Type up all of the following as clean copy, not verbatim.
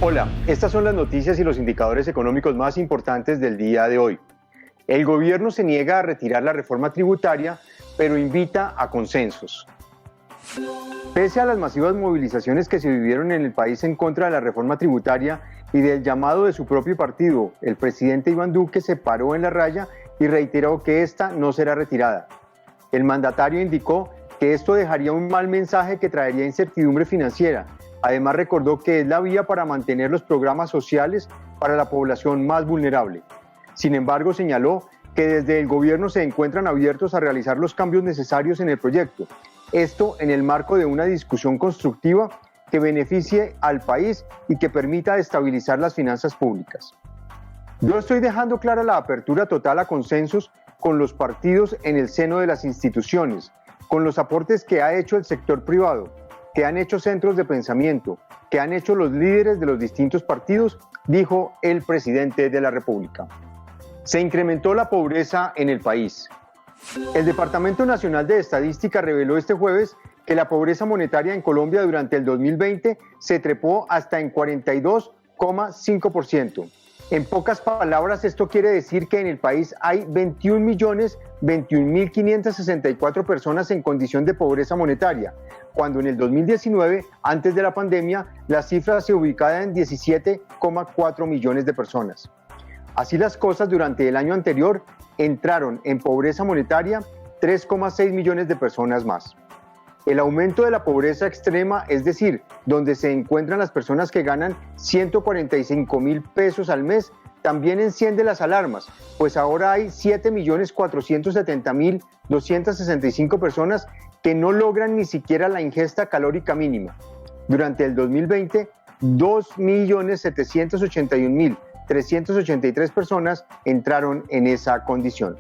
Hola, estas son las noticias y los indicadores económicos más importantes del día de hoy. El gobierno se niega a retirar la reforma tributaria, pero invita a consensos. Pese a las masivas movilizaciones que se vivieron en el país en contra de la reforma tributaria y del llamado de su propio partido, el presidente Iván Duque se paró en la raya y reiteró que esta no será retirada. El mandatario indicó que esto dejaría un mal mensaje que traería incertidumbre financiera. Además, recordó que es la vía para mantener los programas sociales para la población más vulnerable. Sin embargo, señaló que desde el gobierno se encuentran abiertos a realizar los cambios necesarios en el proyecto. Esto en el marco de una discusión constructiva que beneficie al país y que permita estabilizar las finanzas públicas. Yo estoy dejando clara la apertura total a consensos con los partidos en el seno de las instituciones, con los aportes que ha hecho el sector privado, que han hecho centros de pensamiento, que han hecho los líderes de los distintos partidos, dijo el presidente de la República. Se incrementó la pobreza en el país. El Departamento Nacional de Estadística reveló este jueves que la pobreza monetaria en Colombia durante el 2020 se trepó hasta en 42,5%. En pocas palabras, esto quiere decir que en el país hay 21.021.564 personas en condición de pobreza monetaria, cuando en el 2019, antes de la pandemia, la cifra se ubicaba en 17,4 millones de personas. Así las cosas, durante el año anterior entraron en pobreza monetaria 3,6 millones de personas más. El aumento de la pobreza extrema, es decir, donde se encuentran las personas que ganan 145.000 pesos al mes, también enciende las alarmas, pues ahora hay 7.470.265 personas que no logran ni siquiera la ingesta calórica mínima. Durante el 2020, 2.781.383 personas entraron en esa condición.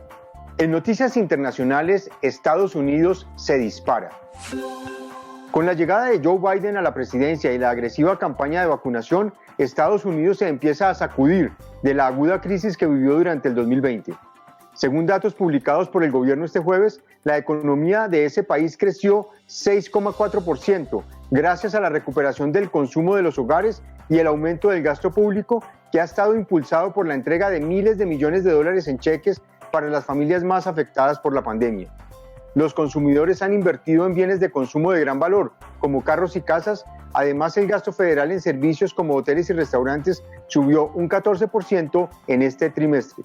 En noticias internacionales, Estados Unidos se dispara. Con la llegada de Joe Biden a la presidencia y la agresiva campaña de vacunación, Estados Unidos se empieza a sacudir de la aguda crisis que vivió durante el 2020. Según datos publicados por el gobierno este jueves, la economía de ese país creció 6,4% gracias a la recuperación del consumo de los hogares y el aumento del gasto público, que ha estado impulsado por la entrega de miles de millones de dólares en cheques para las familias más afectadas por la pandemia. Los consumidores han invertido en bienes de consumo de gran valor, como carros y casas. Además, el gasto federal en servicios como hoteles y restaurantes subió un 14% en este trimestre.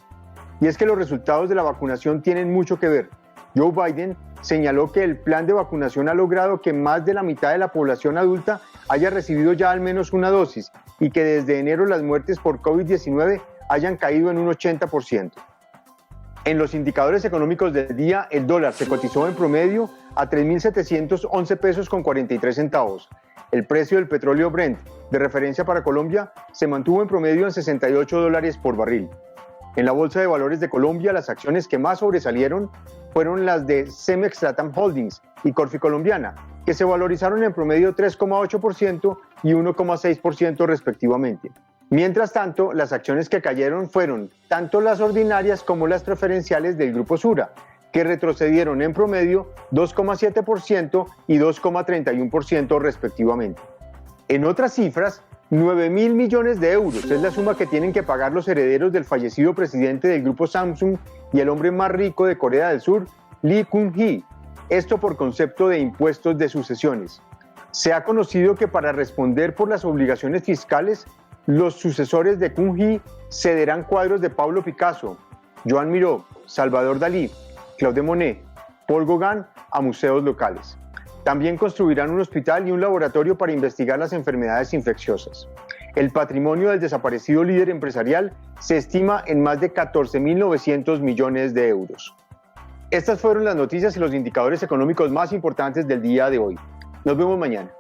Y es que los resultados de la vacunación tienen mucho que ver. Joe Biden señaló que el plan de vacunación ha logrado que más de la mitad de la población adulta haya recibido ya al menos una dosis y que desde enero las muertes por COVID-19 hayan caído en un 80%. En los indicadores económicos del día, el dólar se cotizó en promedio a 3.711 pesos con 43 centavos. El precio del petróleo Brent, de referencia para Colombia, se mantuvo en promedio en $68 por barril. En la Bolsa de Valores de Colombia, las acciones que más sobresalieron fueron las de Cemex Latam Holdings y Corfi Colombiana, que se valorizaron en promedio 3,8% y 1,6% respectivamente. Mientras tanto, las acciones que cayeron fueron tanto las ordinarias como las preferenciales del Grupo Sura, que retrocedieron en promedio 2,7% y 2,31% respectivamente. En otras cifras, 9.000 millones de euros es la suma que tienen que pagar los herederos del fallecido presidente del Grupo Samsung y el hombre más rico de Corea del Sur, Lee Kun-hee, esto por concepto de impuestos de sucesiones. Se ha conocido que para responder por las obligaciones fiscales, los sucesores de Kun-hee cederán cuadros de Pablo Picasso, Joan Miró, Salvador Dalí, Claude Monet, Paul Gauguin a museos locales. También construirán un hospital y un laboratorio para investigar las enfermedades infecciosas. El patrimonio del desaparecido líder empresarial se estima en más de 14.900 millones de euros. Estas fueron las noticias y los indicadores económicos más importantes del día de hoy. Nos vemos mañana.